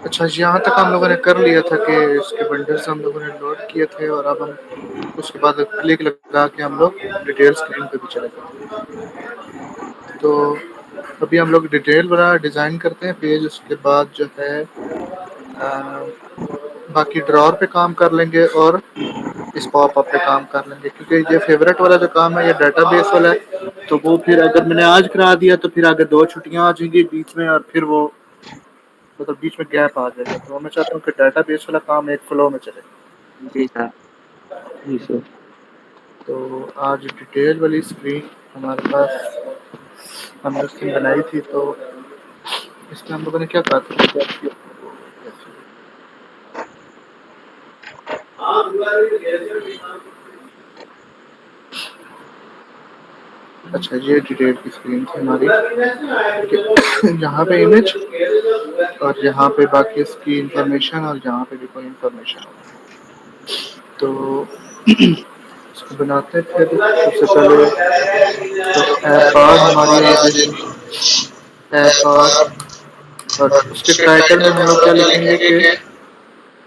अच्छा, यहाँ तक हम लोगों ने कर लिया था कि इसके बंडल्स हम लोगों ने लोड किए थे, और अब हम उसके बाद क्लिक लगा के हम लोग डिटेल स्क्रीन पे भी चले गए। तो अभी हम लोग डिटेल वाला डिज़ाइन करते हैं पेज, उसके बाद जो है बाकी ड्रॉर पे काम कर लेंगे और इस पॉपअप पे काम कर लेंगे, क्योंकि ये फेवरेट वाला जो काम है ये डाटाबेस वाला है। तो वो फिर अगर मैंने आज करा दिया तो फिर आगे 2 छुट्टियां आ जाएंगी बीच में, और फिर वो मतलब बीच में गैप आ जाएगा। तो मैं चाहता हूँ कि डाटाबेस वाला काम एक फ्लो में चले। जी सर। जी सर। तो आज डिटेल वाली स्क्रीन हमारे पास हमने स्क्रीन बनाई थी, तो इसमें हम लोगों ने क्या कहा था। अच्छा, ये डिटेल की स्क्रीन थी हमारी, यहाँ पे इमेज और यहाँ पे बाकी इसकी इंफॉर्मेशन, और यहाँ पे भी कोई इंफॉर्मेशन होगी। तो इसको बनाते थे सबसे पहले। तो ऐप बार हमारी आ जाएगी, ऐप बार, और उसके टाइटल में हम लोग क्या लिखेंगे कि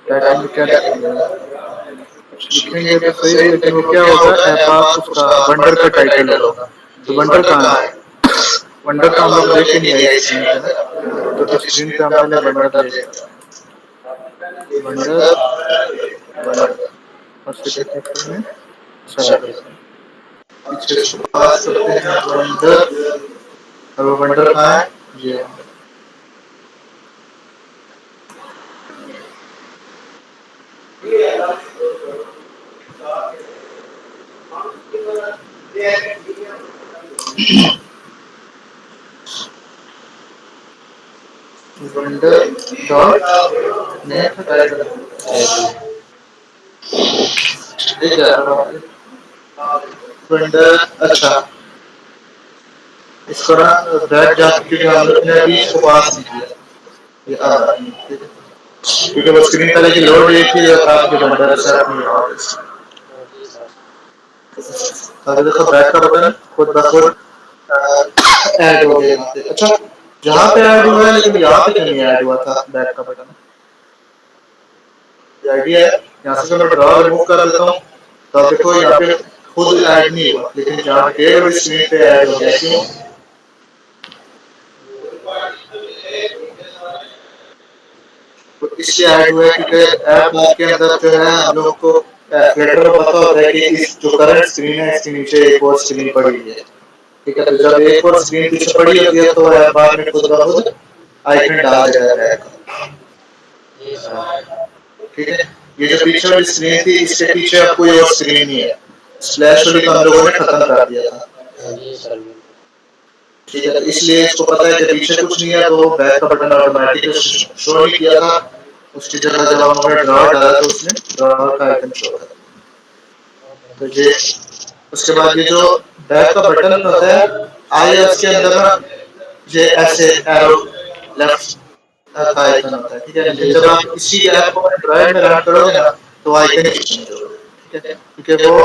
टाइटल में क्या लिखेंगे, कुछ लिखेंगे तो सही है, लेकिन वो क्या होगा, ऐप आप उसका वंडर का टाइटल होगा। तो वंडर कहाँ है, वंडर तो हम लोग लेके नहीं आए स्क्रीन पे ना। तो स्क्रीन पे हम पहले वंडर लेके आए, वंडर वंडर, और सिग्नेचर में सर्च करते हैं, पीछे इसको पास करते हैं वंडर, और वो वंडर कहाँ है, ये वंडर डॉट नेट टाइटल। ये क्या था वंडर। अच्छा, इसको ना बैक जाके, क्योंकि हमने अभी इसको पास नहीं किया, ये अब आएगी, ठीक है, क्योंकि वो स्क्रीन पहले की लोड हुई थी और आपके वंडर सेट नहीं हुआ। अगर देखो बैक का बटन खुद ब खुद ऐड हो गया यहाँ पे। अच्छा, जहाँ पे ऐड हुआ है, लेकिन यहाँ पे क्यों नहीं ऐड हुआ था बैक का बटन, ये आइडिया है। यहाँ से मैं ड्रॉ रिमूव कर देता हूँ, तो आप देखो यहाँ पे खुद ऐड नहीं हुआ, लेकिन जहाँ डिटेल वाली स्क्रीन पे ऐड हो गया। क्यों? तो इसलिए ऐड हुआ है क्योंकि ऐप बार के अंदर जो है हम लोगों को फ्लटर को पता होता है कि इस जो करंट स्क्रीन है इसके नीचे एक और स्क्रीन पड़ी हुई है, ठीक है। तो जब एक और स्क्रीन पीछे पड़ी होती है तो ऐप बार में खुद ब खुद आइकन डाल देता है बैक का, ठीक है। ये जो पीछे वाली स्क्रीन थी इसके पीछे अब कोई और स्क्रीन नहीं है, स्प्लैश वाली को हम लोगों ने खत्म कर दिया था, ठीक है। तो इसलिए इसको पता है कि पीछे कुछ नहीं है, तो बैक का बटन ऑटोमेटिक शो नहीं किया था। उसकी जगह जब हम लोगों ने ड्रॉ डाला तो उसने ड्रॉ का आइकन शो कर दिया। तो ये उसके बाद ये जो बैक का बटन होता है iOS के अंदर ना, ये ऐसे एरो लेफ्ट का आइकन होता है, ठीक है। लेकिन जब आप इसी ऐप को एंड्रॉइड में रन करोगे ना तो आइकन ही चेंज होगा, ठीक है, क्योंकि वो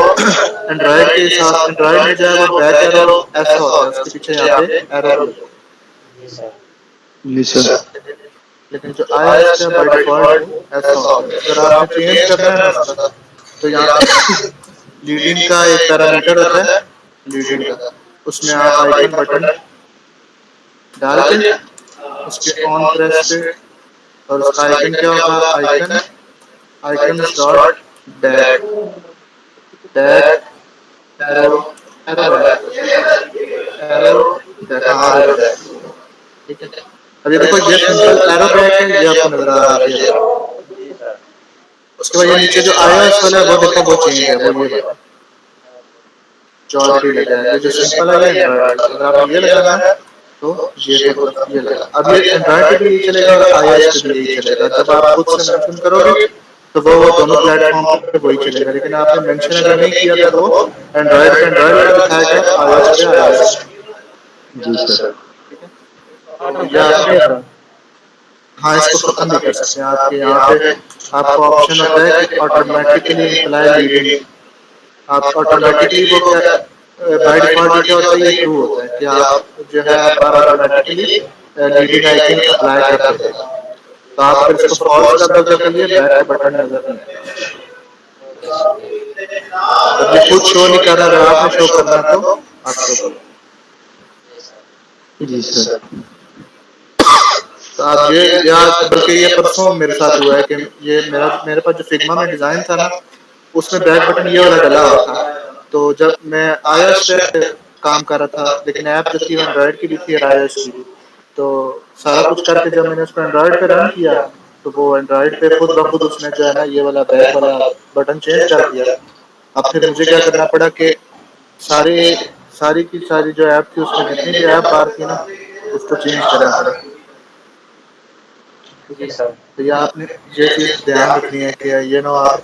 एंड्रॉइड के साथ, एंड्रॉइड में जो है वो बैक एरो ऐसा होता है, उसके पीछे यहाँ पे एरो भी होता है। जी सर। लेकिन जो iOS का बाय डिफॉल्ट वो ऐसा होता है। अगर आपने चेंज करना है ना उसका, तो यहाँ पे लीड इन का एक पैरामीटर होता है, लीड इन का, उसमें आप आइकन बटन डाल के उसके ऑन प्रेस पे, और उसका आइकन क्या होगा, icon icon dot back, back arrow, arrow back, arrow back, हाँ एरो बैक, ठीक है। अब ये देखो ये सिंपल एरो बैक है, ये आपको नजर आ रहा है ये। उसके बाद ये नीचे जो iOS वाला है वो देखो वो चेंज है, वो ये वाला जो ऑलरेडी लगा है। ये जो सिंपल है ये एंड्रॉइड वाला, अगर आपने ये लगाना है तो ये खुद ये लगा। अब ये एंड्रॉइड पे भी यही चलेगा और iOS पे भी यही चलेगा। जब आप खुद से मेंशन करोगे तो वो दोनों प्लेटफॉर्म पे वही चलेगा। लेकिन आपने मेंशन अगर नहीं किया तो वो एंड्रॉयड पे एंड्रॉयड वाला दिखाएगा, आईओएस पे आईओएस। जी सर। ठीक है, तो यह आपने, हाँ इसको ख़त्म भी कर सकते हैं। आपके यहाँ पे आपको ऑप्शन होता है कि ऑटोमेटिकली इम्प्लाई लीडिंग। आप ऑटोमेटिकली वो क्या, बाय डिफ़ॉल्ट ये क्या होता है, ये ट्रू होता है कि आप जो है हर बार ऑटोमेटिकली लीडिंग आइकन अप्लाई कर देते हैं। तो आप अगर इसको फॉल्स कर दोगे तो ये बैक का बटन नज़र नहीं आएगा। और ये खुद शो नहीं कर रहा, अगर आपने शो करना है तो आप शो करो। जी सर। तो आप ये, या बल्कि ये परसों मेरे साथ हुआ है कि ये मेरे पास जो फिग्मा में डिज़ाइन था ना, उसमें बैक बटन ये वाला डला हुआ था। तो जब मैं आईओएस पे काम कर रहा था, लेकिन ऐप जो थी वो एंड्रॉयड की भी थी और आईओएस की भी। तो सारा कुछ करके जब मैंने उसको एंड्रॉयड पे रन किया, तो वो एंड्रॉयड पे खुद ब खुद उसने जो है ना ये वाला बैक वाला बटन चेंज कर दिया। अब फिर मुझे क्या करना पड़ा कि सारे सारी की सारी जो ऐप थी उसमें जितनी भी ऐप बार थी ना, उसको चेंज करना पड़ा। ठीक है, जी सर। तो ये आपने ये चीज़ ध्यान रखनी है कि ये ना आप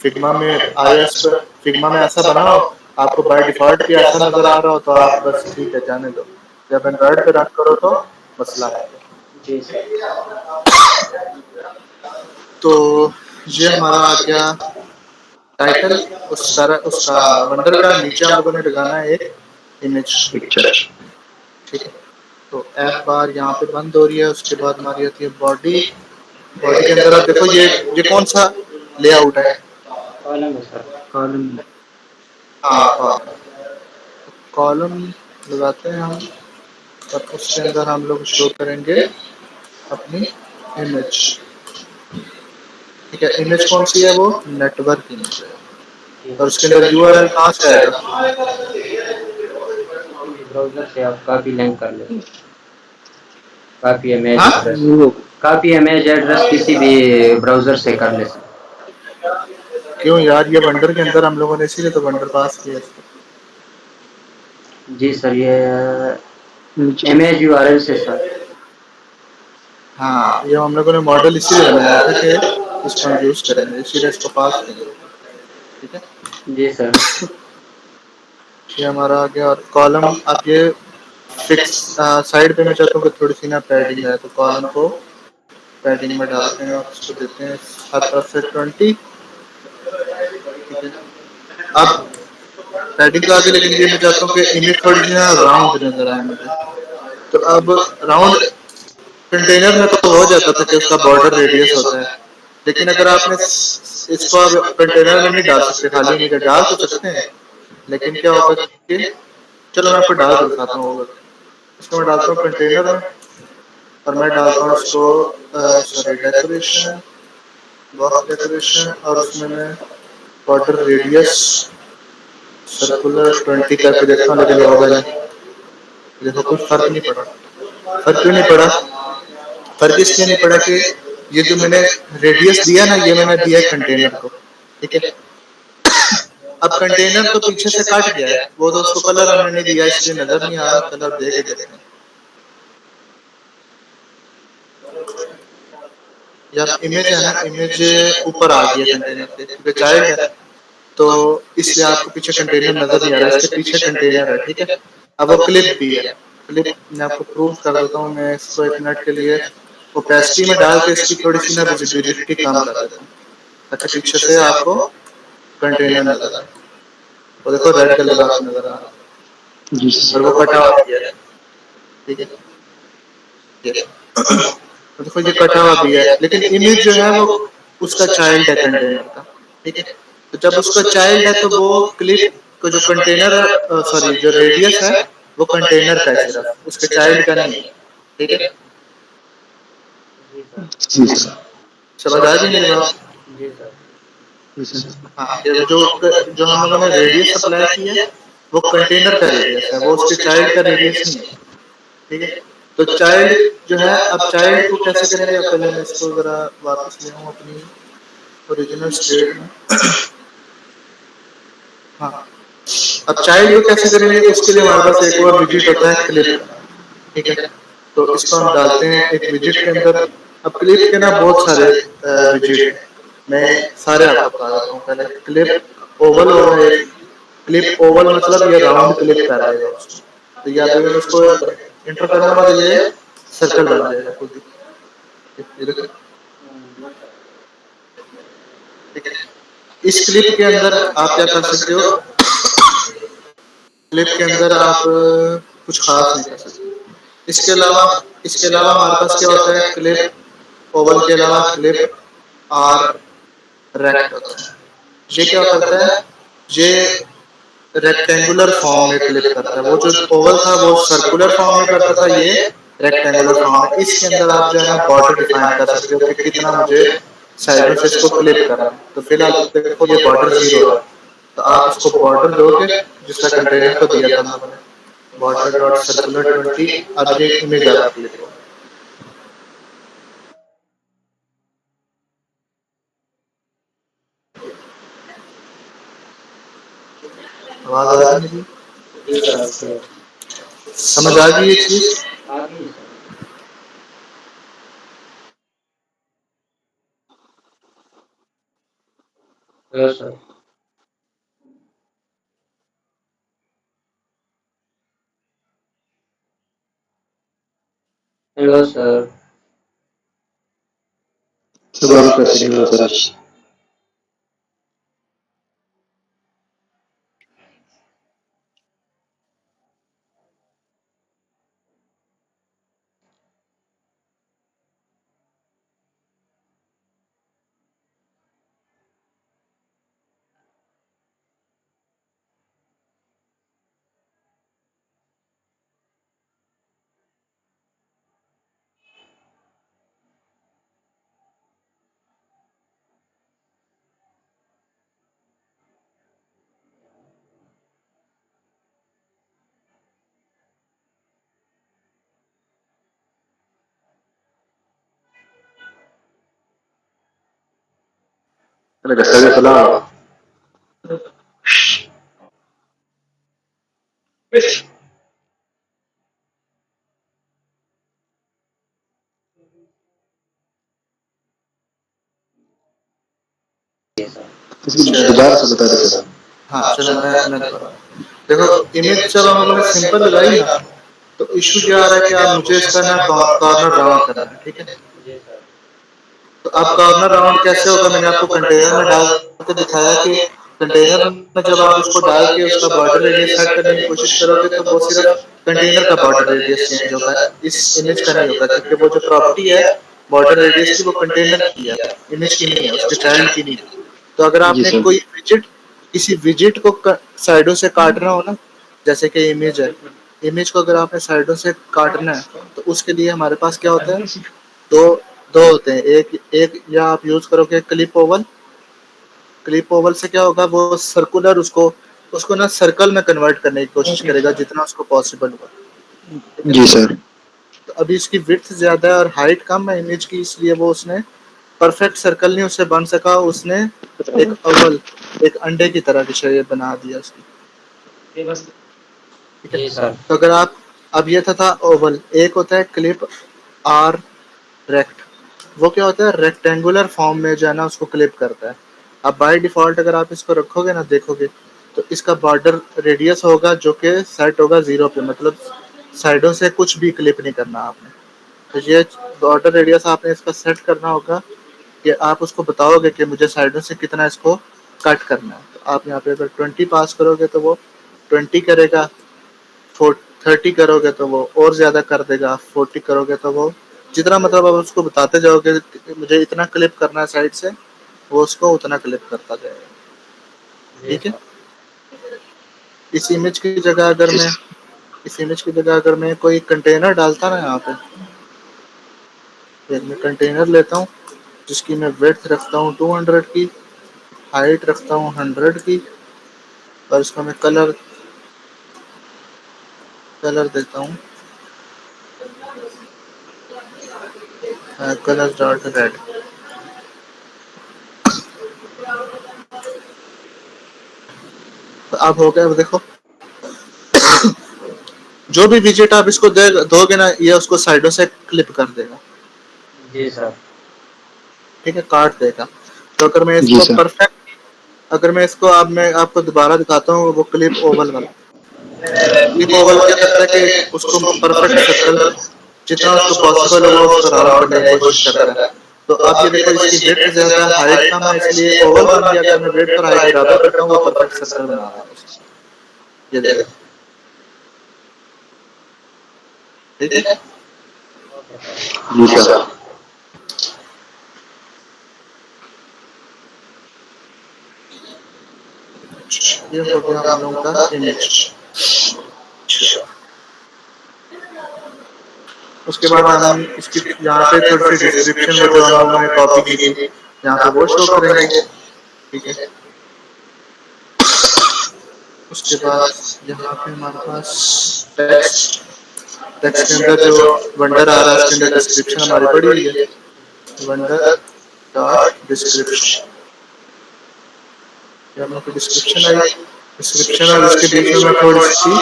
फिग्मा में आईओएस पे फिग्मा में ऐसा बना हो, आपको बाय डिफ़ॉल्ट भी ऐसा नज़र आ रहा हो तो आप बस ठीक है जाने दो। जब एंड्रॉयड पे रन करो तो मसला है। जी सर। तो ये हमारा आ गया टाइटल। उस तरह उसका वंडर का नीचे हम लोगों ने लगाना है एक इमेज पिक्चर। ठीक है। तो ऐप बार यहाँ पे बंद हो रही है। उसके बाद हमारी आती है बॉडी। बॉडी के अंदर आप देखो ये कौन सा लेआउट है। कॉलम है सर। कॉलम। हाँ कॉलम लगाते हैं हम, और उसके अंदर हम लोग शो करेंगे अपनी इमेज। ठीक है, इमेज कौन सी है, वो नेटवर्क इमेज है। और उसके अंदर यूआरएल कहाँ से आएगा। ब्राउजर से आप काफी लिंक कर ले, काफी इमेज हाँ एड्रेस, काफी इमेज एड्रेस किसी भी ब्राउजर से कर ले सर। क्यों यार, ये वंडर के अंदर हम लोगों ने इसीलिए तो वंडर पास किया इसको। जी सर, ये इमेज यूआरएल से सर। हाँ, ये हम लोगों ने मॉडल इसीलिए बनाया था कि इसको हम यूज़ करेंगे, इसीलिए इसको पास करेंगे। ठीक है, जी सर। ये हमारा आ गया। और कॉलम अब ये फिक्स साइड पे मैं चाहता हूँ कि थोड़ी सी ना पैडिंग है, तो कॉलम को पैडिंग में डालते हैं और उसको देते हैं हर तरफ से 20। ठीक है, अब पैडिंग तो आ गई, लेकिन ये मैं चाहता हूँ कि इमेज थोड़ी सी ना राउंड नजर आए मुझे। तो अब राउंड कंटेनर में तो हो जाता था कि उसका बॉर्डर रेडियस होता है, लेकिन अगर आपने इसको अब कंटेनर में नहीं डाल सकते, खाली इमेज डाल तो सकते हैं, लेकिन क्या होगा कि चलो मैं आपको डाल कर दिखाता हूँ। होगा इसको मैं डालता हूँ कंटेनर में, और मैं डालता हूँ इसको सॉरी डेकोरेशन, बॉक्स डेकोरेशन, और उसमें मैं बॉर्डर रेडियस सर्कुलर 20 करके देखता हूँ, लेकिन होगा नहीं। देखो कुछ फर्क नहीं पड़ा। फर्क क्यों नहीं पड़ा, फर्क इसलिए नहीं पड़ा कि ये जो मैंने रेडियस दिया ना, ये मैंने दिया है कंटेनर को। ठीक है, अब कंटेनर तो पीछे से कट गया है, वो तो उसको कलर हमने नहीं दिया इसलिए नजर नहीं आ रहा। कलर दे के देखते हैं, या इमेज है ना, इमेज ऊपर आ गई है कंटेनर से क्योंकि चाइल्ड है, तो इसलिए आपको पीछे कंटेनर नजर नहीं आ रहा है। इसके पीछे कंटेनर है। ठीक है, अब वो क्लिप भी है। क्लिप मैं आपको प्रूव कर देता हूँ। मैं इसको एक मिनट के लिए ओपेसिटी में डाल के इसकी थोड़ी सी ना विजिबिलिटी कम कर देता हूँ, ताकि पीछे से आपको कंटेनर नजर आए। वो देखो रेड कलर आपको नजर आ रहा है, जी और सर। वो कटा हुआ भी है। ठीक है, ये तो देखो ये कटा हुआ भी है, लेकिन इमेज जो है वो उसका चाइल्ड है कंटेनर का। ठीक है, तो जब उसका चाइल्ड है तो वो क्लिप को जो कंटेनर है, सॉरी जो रेडियस है वो कंटेनर का है, सिर्फ उसके चाइल्ड का नहीं है। ठीक है, जी सर। समझ आ गई मेरी बात। जी सर। जी सर। हाँ, ये जो हम लोगों ने रेडियस अप्लाई की है वो कंटेनर का रेडियस है, वो उसके चाइल्ड का रेडियस नहीं है। ठीक है, तो चाइल्ड जो है, अब चाइल्ड को कैसे करेंगे। अब पहले मैं इसको ज़रा वापस ले आऊँ अपनी ओरिजिनल स्टेट में। हाँ, अब चाइल्ड को कैसे करेंगे, उसके लिए हमारे पास एक और विजिट होता है क्लिप का। ठीक है, तो इसको हम डालते हैं एक विजिट के अंदर। अब क्लिप के ना बहुत सारे विजिट हैं। मैं सारे आपको बता देता हूँ। पहले क्लिप ओवल होगा एक, क्लिप ओवल मतलब ये राउंड क्लिप कर देगा उसको, तो या अभी मैं इसको इंटर करूंगा तो ये सर्कल बन जाएगा खुद ही। ये देखो, ठीक है। इस क्लिप के अंदर आप क्या कर सकते हो, क्लिप के अंदर आप कुछ खास नहीं कर सकते। इसके अलावा हमारे पास क्या होता है, क्लिप ओवल के अलावा क्लिप और रेक्ट होता है। ये क्या करता है, ये रेक्टेंगुलर फॉर्म में क्लिप करता है। वो जो ओवल था वो सर्कुलर फॉर्म में करता था, ये रेक्टेंगुलर फॉर्म में। इसके अंदर आप जो है ना बॉर्डर डिफाइन कर सकते हो कि कितना मुझे साइडों से इसको क्लिप करना है। तो फिलहाल देखो ये बॉर्डर 0 है, तो आप इसको बॉर्डर दोगे जिसका कंटेनर को दिया था हम लोगों ने, बॉर्डर डॉट सर्कुलर 20। अब ये इमेज आपकी क्लिक हो, आवाज आ रही है मेरी, जी सर, ओके। समझ आ गई ये चीज। आ गई sir. Hello sir. Hello sir. सब आपका सिग्नल सर अरे गस्सा भी खुला हुआ। जी सर। इसकी दोबारा से बता दे सर। हाँ चलो मैं दोबारा, देखो इमेज जब हम लोगों ने सिंपल लगाई ना, तो इशू क्या आ रहा है कि आप मुझे इसका ना कॉर्नर राउंड करना है, ठीक है। जी सर। तो अब कॉर्नर राउंड कैसे होगा, मैंने आपको कंटेनर में डाल के दिखाया कि कंटेनर में जब आप उसको डाल के उसका बॉर्डर रेडियस सेट करने की कोशिश करोगे तो वो सिर्फ कंटेनर का बॉर्डर रेडियस चेंज होगा, इस इमेज का नहीं होगा, क्योंकि वो जो प्रॉपर्टी है बॉर्डर रेडियस की वो कंटेनर की है, इमेज की नहीं है, उसके चाइल्ड की नहीं है। तो अगर जी आपने सर। कोई विजिट, किसी विजिट को साइडों से काटना हो ना, जैसे कि इमेज है, इमेज को अगर आपने साइडों से काटना है तो उसके लिए हमारे पास क्या होता है, दो दो होते हैं। एक एक या आप यूज करोगे क्लिप ओवल, क्लिप ओवल से क्या होगा, वो सर्कुलर उसको उसको ना सर्कल में कन्वर्ट करने की कोशिश करेगा जितना उसको पॉसिबल होगा, ठीक है। जी सर। तो अभी इसकी विड्थ ज्यादा है और हाइट कम है इमेज की, इसलिए वो उसने परफेक्ट सर्कल नहीं उससे बन सका, उसने एक ओवल, एक अंडे की तरह की शेप बना दिया उसकी, ठीक है। जी सर। तो अगर आप, अब ये था ओवल, एक होता है क्लिप आर रेक्ट, वो क्या होता है रेक्टेंगुलर फॉर्म में जो है ना उसको क्लिप करता है। अब बाय डिफॉल्ट अगर आप इसको रखोगे ना, देखोगे तो इसका बॉर्डर रेडियस होगा जो कि सेट होगा 0 पे, मतलब साइडों से कुछ भी क्लिप नहीं करना आपने। तो ये बॉर्डर रेडियस आपने इसका सेट करना होगा कि आप उसको बताओगे कि मुझे साइडों से कितना इसको कट करना है। तो आप यहाँ पे अगर 20 पास करोगे तो वो 20 करेगा, 30 करोगे तो वो और ज्यादा कर देगा, 40 करोगे तो वो जितना, मतलब आप उसको बताते जाओगे कि मुझे इतना क्लिप करना है साइड से, वो उसको उतना क्लिप करता जाएगा, जी ठीक है। सर। इस इमेज की जगह अगर मैं इस इमेज की जगह अगर मैं कोई कंटेनर डालता ना यहाँ पे, फिर मैं कंटेनर लेता हूँ जिसकी मैं विड्थ रखता हूँ 200 की, हाइट रखता हूँ 100 की, और इसका मैं कलर कलर देता हूँ कलर डॉट रेड। तो अब हो गया, अब देखो जो भी विजिट आप इसको दोगे ना, ये उसको साइडों से क्लिप कर देगा, जी सर। ठीक है, काट देगा। तो अगर मैं जी इसको सर। परफेक्ट, अगर मैं इसको अब मैं आपको दोबारा दिखाता हूँ, वो क्लिप ओवल वाला। क्लिप ओवल क्या करता है कि उसको परफेक्ट सर्कल जितना उसको पॉसिबल होगा उसको राउंड करने की कोशिश करता है। तो अब ये देखो इसकी ब्रेड्थ ज्यादा है, हाइट कम है, इसलिए ओवल बन गया। अगर मैं ब्रेड्थ और हाइट बराबर करता हूँ वो परफेक्ट सर्कल बना रहा है। ये देखो, ठीक है। जी सर। ये हो गया हम लोगों का इमेज। उसके बाद हम इसकी यहाँ पे थोड़ी सी डिस्क्रिप्शन, वो जो हम लोगों ने कॉपी की थी, यहाँ पे वो शो करेंगे, ठीक है। उसके बाद यहाँ पे हमारे पास टेक्स्ट, टेक्स्ट के अंदर जो वंडर आ रहा है उसके अंदर डिस्क्रिप्शन हमारी पड़ी हुई है, वंडर डॉट डिस्क्रिप्शन। ये हम लोग की डिस्क्रिप्शन आई। डिस्क्रिप्शन और इसके बीच में मैं थोड़ी सी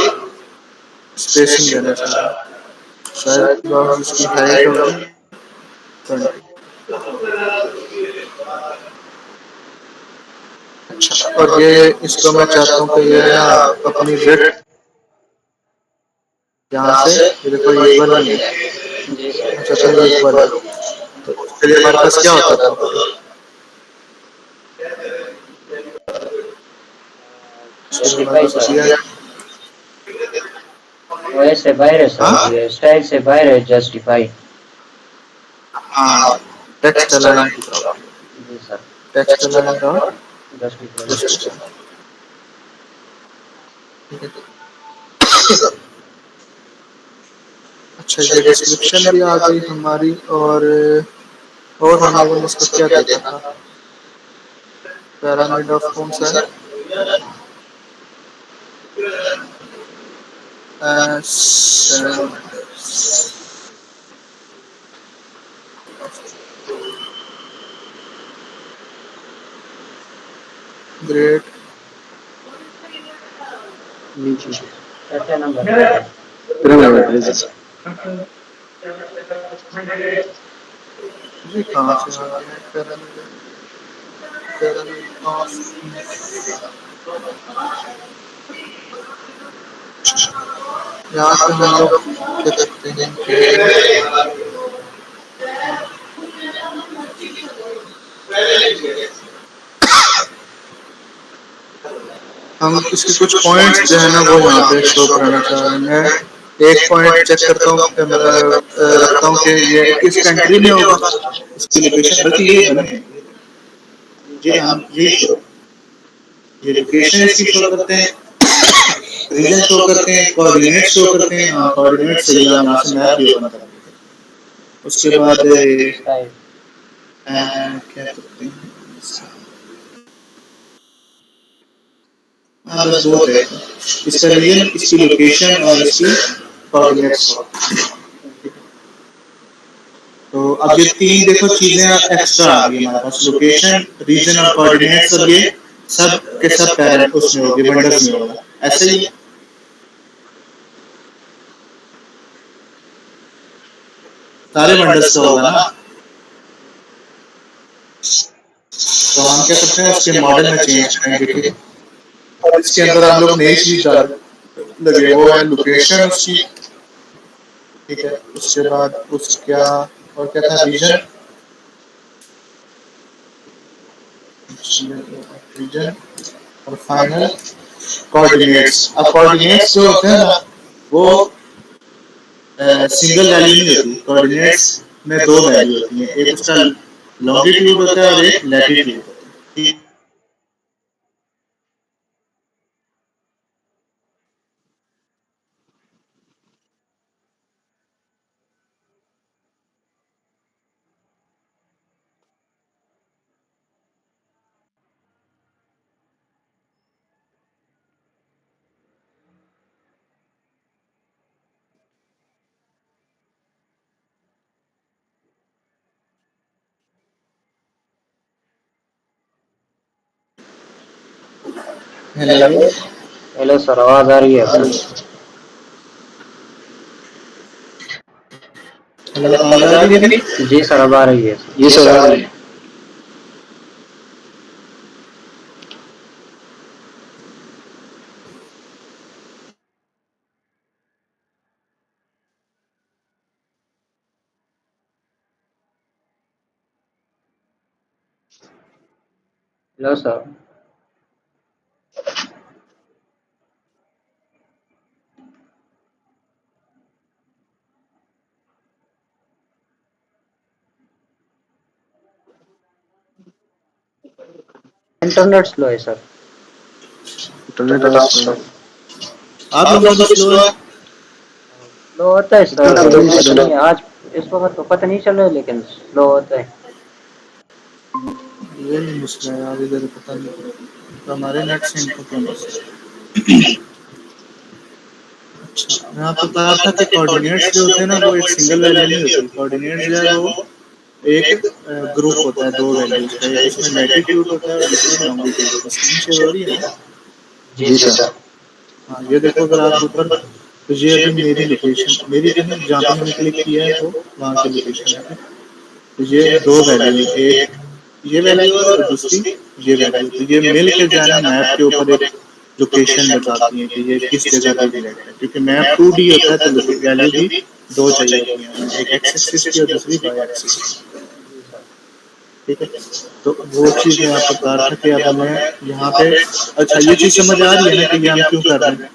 स्पेसिंग देना चाह रहा हूँ। साइज बॉक्स इसकी हाइट होगी 20। अच्छा, और ये इसको मैं चाहता हूँ कि ये ना अपनी ब्रेड यहाँ से ये देखो इक्वल नहीं है, जी सर। मैं चाहता हूँ ये इक्वल हो। तो उसके लिए हमारे पास क्या होता था? उसके लिए हमारे जस्टिफाई पास सर, किया है। वो ऐसे बाहर है सर, हाँ ये स्टाइल से बाहर है जस्टिफाई। हाँ, टेक्स्ट अलाइन की प्रॉब्लम, जी sir. Text align dot justify. Description, ठीक है। अच्छा, ये डिस्क्रिप्शन भी आ गई हमारी। और हम लोगों ने इसका क्या देखा था? पैरामिड ऑफ कौन सा है? ग्रेट नीचे अच्छा नंबर। ये कहाँ से आ गया? पैरामिड, पैरामिड ऑफ, यहाँ पे हम लोग क्या करते हैं कि हम इसके कुछ पॉइंट्स जो है ना वो यहाँ पे शो कराना चाह रहे हैं। मैं एक पॉइंट चेक करता हूँ, रखता हूँ कि ये किस कंट्री में होगा, इसकी लोकेशन, बल्कि ये बने, ये हम यही शो, ये लोकेशन इसकी शो करते हैं, रीजन शो करते हैं, कोऑर्डिनेट शो करते हैं। हाँ, कोऑर्डिनेट सही है, हम यहाँ से मैप भी ओपन करेंगे। उसके बाद स्टाइल। क्या करते हैं, हाँ बस बहुत है इसका रीजन, इसकी लोकेशन और इसकी कोऑर्डिनेट्स हो। तो अब ये तीन देखो चीजें एक्स्ट्रा आ गई हमारे पास, लोकेशन, रीजन और कोऑर्डिनेट्स, और ये सब के सब पैरेंट उसमें होगी, वंडर्स में होगा। ऐसे ही सारे वंडर्स का होगा ना। तो हम क्या करते हैं, उसके मॉडल में चेंज करेंगे, ठीक है। और इसके अंदर हम लोग नई चीज डाल लगे, वो है लोकेशन उसकी, ठीक है। उसके बाद उसका और क्या था, रीजन, रीजन और फाइनल कोऑर्डिनेट्स। अब कोऑर्डिनेट्स जो होते हैं ना वो सिंगल वैल्यू नहीं होती, कोऑर्डिनेट्स में दो वैल्यू होती हैं, एक उसका लॉन्गिट्यूड होता है और एक लैटिट्यूड होता है। हेलो हेलो सर, आवाज आ रही है आपकी? हेलो, आवाज आ रही है मेरी? जी सर, अब आ रही है। ये सर आ रही है। लो सर। इंटरनेट स्लो है सर। इंटरनेट आता स्लो है। आप लोगों का भी स्लो है। स्लो होता है इतना सर, तो नहीं पता स्लो। नहीं आज इस वक्त तो पता नहीं चल रहा है, लेकिन स्लो होता है। ये नहीं मसला है यार, इधर पता नहीं तो हमारे नेट से इनको क्या मसला। अच्छा, मैं आपको बता रहा था कि कोऑर्डिनेट्स जो होते हैं ना वो एक सिंगल वैल्यू नहीं होती। कोऑर्डिनेट्स जो है वो एक ग्रुप होता है दो वैल्यूज का, एक उसमें लैटिट्यूड होता है और दूसरा लॉन्गिट्यूड होता है। स्क्रीन शेयर हो रही है ना? जी सर। हाँ, ये देखो अगर आप ऊपर, तो ये अभी मेरी लोकेशन, मेरी तो नहीं, जहाँ पे मैंने क्लिक किया है वो वहाँ की लोकेशन है। तो ये दो वैल्यू है, एक ये वैल्यू है और दूसरी ये वैल्यू। तो ये मिल के जो है ना मैप के ऊपर एक लोकेशन बताती है कि ये किस जगह पे एग्जैक्ट है, क्योंकि मैप 2D होता है तो वैल्यू भी दो चाहिए होती है हमें, एक एक्स एक्सिस की और दूसरी वाई एक्सिस की। जी सर। ठीक है, तो वो चीज़ मैं आपको बता रहा था कि अब हमें यहाँ पे, अच्छा ये चीज़ समझ आ रही है ना कि ये हम क्यों कर रहे हैं?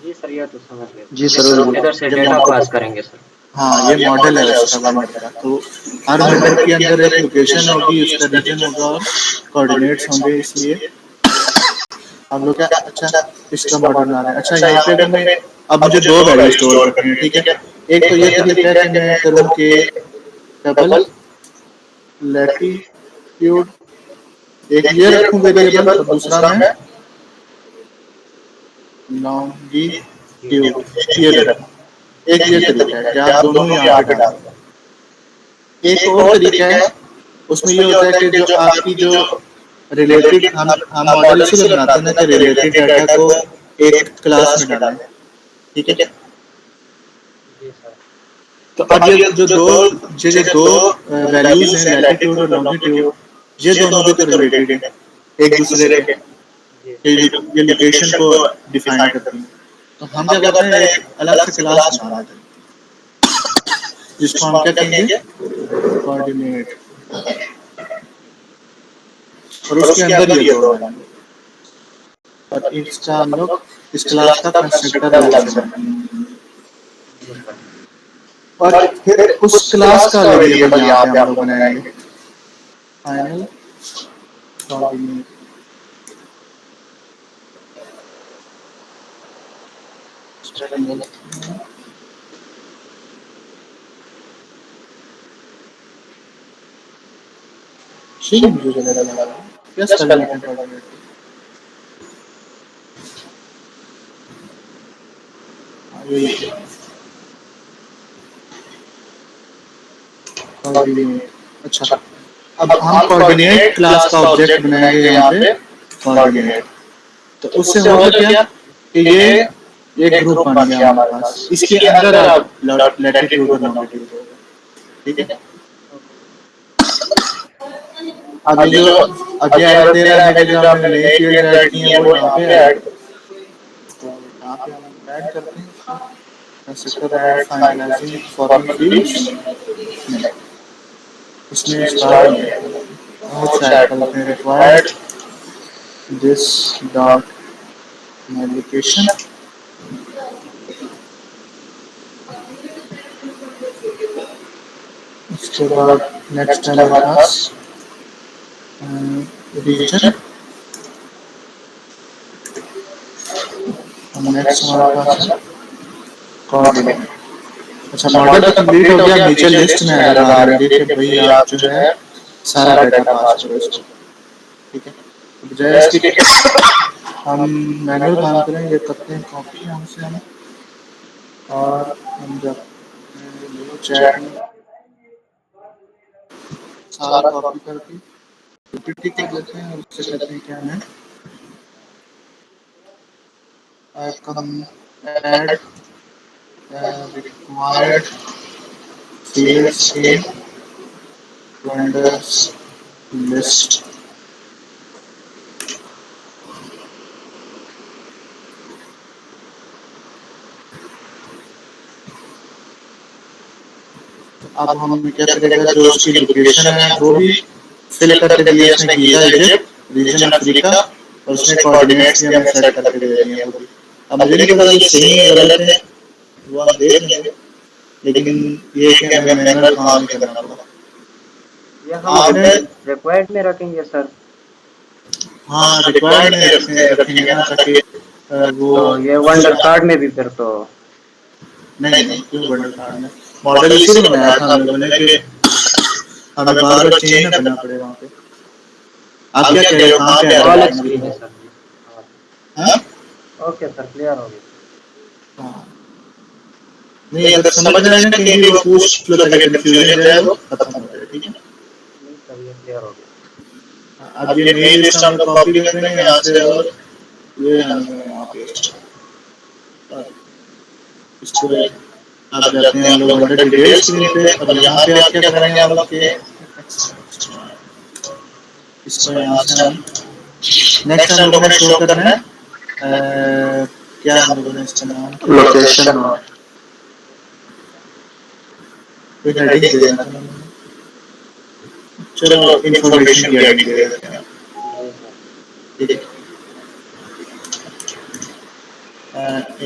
जी सर, ये तो समझ गए जी सर। सर। इधर से ये डेटा मॉडल, पास करेंगे सर। हाँ ये मॉडल है उसका वेंडर का। तो हर वेंडर के अंदर एक लोकेशन होगी, उसका रीजन होगा और कोऑर्डिनेट्स होंगे। इसलिए हम लोग क्या, अच्छा इसका मॉडल बना रहे हैं। अच्छा यहाँ पे अगर मैं, अब मुझे दो वैल्यू स्टोर करनी है, ठीक है। एक तो ये तरीका है कि मैं करूँ कि डबल लैटिट्यूड, एक ये रखूँ वेरिएबल और दूसरा मैं लॉन्गिट्यूड ये रखूँ। एक ये तरीका है कि आप दोनों यहाँ पे डाल दो। एक और तरीका है, उसमें ये होता है कि जो आपकी जो रिलेटेड, हम मॉडल इसीलिए बनाते हैं ना कि रिलेटेड डाटा को एक क्लास में डालें। ठीक है, जी सर। तो अब ये जो दो वैल्यूज हैं लैटिट्यूड और लॉन्गिट्यूड, ये दोनों भी तो रिलेटेड है एक दूसरे के। जी ये लोकेशन को डिफाइन करती हैं। तो हम क्या करते हैं, एक अलग से क्लास बना लेते हैं जिसको हम क्या कहेंगे, कोऑर्डिनेट, और उसके अंदर ये दो वैल्यू, और इसका हम लोग इस क्लास का कंस्ट्रक्टर अलग से बनाएंगे जी सर। और फिर उस क्लास का वेरिएबल यहाँ पे हम लोग बनाएंगे फाइनल कोऑर्डिनेट। ठीक है, मुझे जगह लगा रहा हूँ यस कर लेते हैं कोऑर्डिनेट। यही कोऑर्डिनेट। अच्छा, अब हम कोऑर्डिनेट क्लास का ऑब्जेक्ट बनाएंगे यहाँ पे कोऑर्डिनेट। तो उससे होगा क्या कि ये एक ग्रुप बन गया हमारे पास, इसके अंदर अब लैटिट्यूड और लॉन्गिट्यूड होगा। ठीक है, अब ये जो, अब ये एरर दे रहा है कि जो हमने नई फील्ड ऐड की है वो यहाँ पे ऐड, तो यहाँ पे हम ऐड करते हैं constructor add finalising formal fields. इसमें स्टार्ट नहीं है, हम कुछ ऐड कर लेते हैं required this dot my location. उसके बाद नेक्स्ट है हमारे पास रीजन, नेक्स्ट हमारे पास है कोऑर्डिनेट। अच्छा, मॉडल तो कंप्लीट हो गया, नीचे लिस्ट में एरर आ रहे होंगे कि भाई आप जो है सारा डाटा पास करो इसको। ठीक है, तो बजाय इसके कि हम मैनुअल काम करें, ये करते हैं कॉपी यहाँ से हम, और हम जब चैट में सारा कॉपी करके पीपीटी कर लेते हैं और उससे कहते हैं क्या है, add required fields in vendors list. अब हम क्या करेगा, जो उसकी लोकेशन है वो भी फिल करके दिए इसने गीजा इजिप्ट रीजन अफ्रीका, और उसने कोऑर्डिनेट्स भी हमें सेट करके दे दिए हैं वो भी। अब मुझे नहीं पता ये सही है गलत है, वो हम देख लेंगे, लेकिन ये कि हमें मैनुअल काम नहीं करना पड़ा। ये हम आपने रिक्वायर्ड में रखेंगे सर। हाँ रिक्वायर्ड में रखेंगे ना, ताकि वो तो ये वंडर कार्ड में भी फिर तो नहीं नहीं क्यों वंडर कार्ड में मॉडल इसीलिए बनाया था हम लोगों ने कि हमें बार बार चेंज ना करना पड़े वहाँ पे। आप क्या कह रहे हो, कहाँ पे आ ऑल रहा स्क्रीन है है? सर। हाँ ओके सर, क्लियर हो गया। हाँ। नहीं अगर समझ रहे हैं ना कहीं भी वो पूछ लो ताकि कंफ्यूजन जो है वो खत्म हो जाए, ठीक है। नहीं सर, ये क्लियर हो गया। अब ये नई लिस्ट हम लोग कॉपी कर देंगे यहाँ से, और ये हम लोग यहाँ पेस्ट और इसको अब जाते हैं हम लोग अंडर डिटेल स्क्रीन पे, और यहाँ पे आप क्या करेंगे हम लोग के इसको यहाँ से हम नेक्स्ट हम लोगों ने शो करना है क्या हम लोगों ने इसका नाम लोकेशन और कोई हेडिंग दे देना था, चलो इंफॉर्मेशन की हेडिंग दे देते हैं, ठीक है।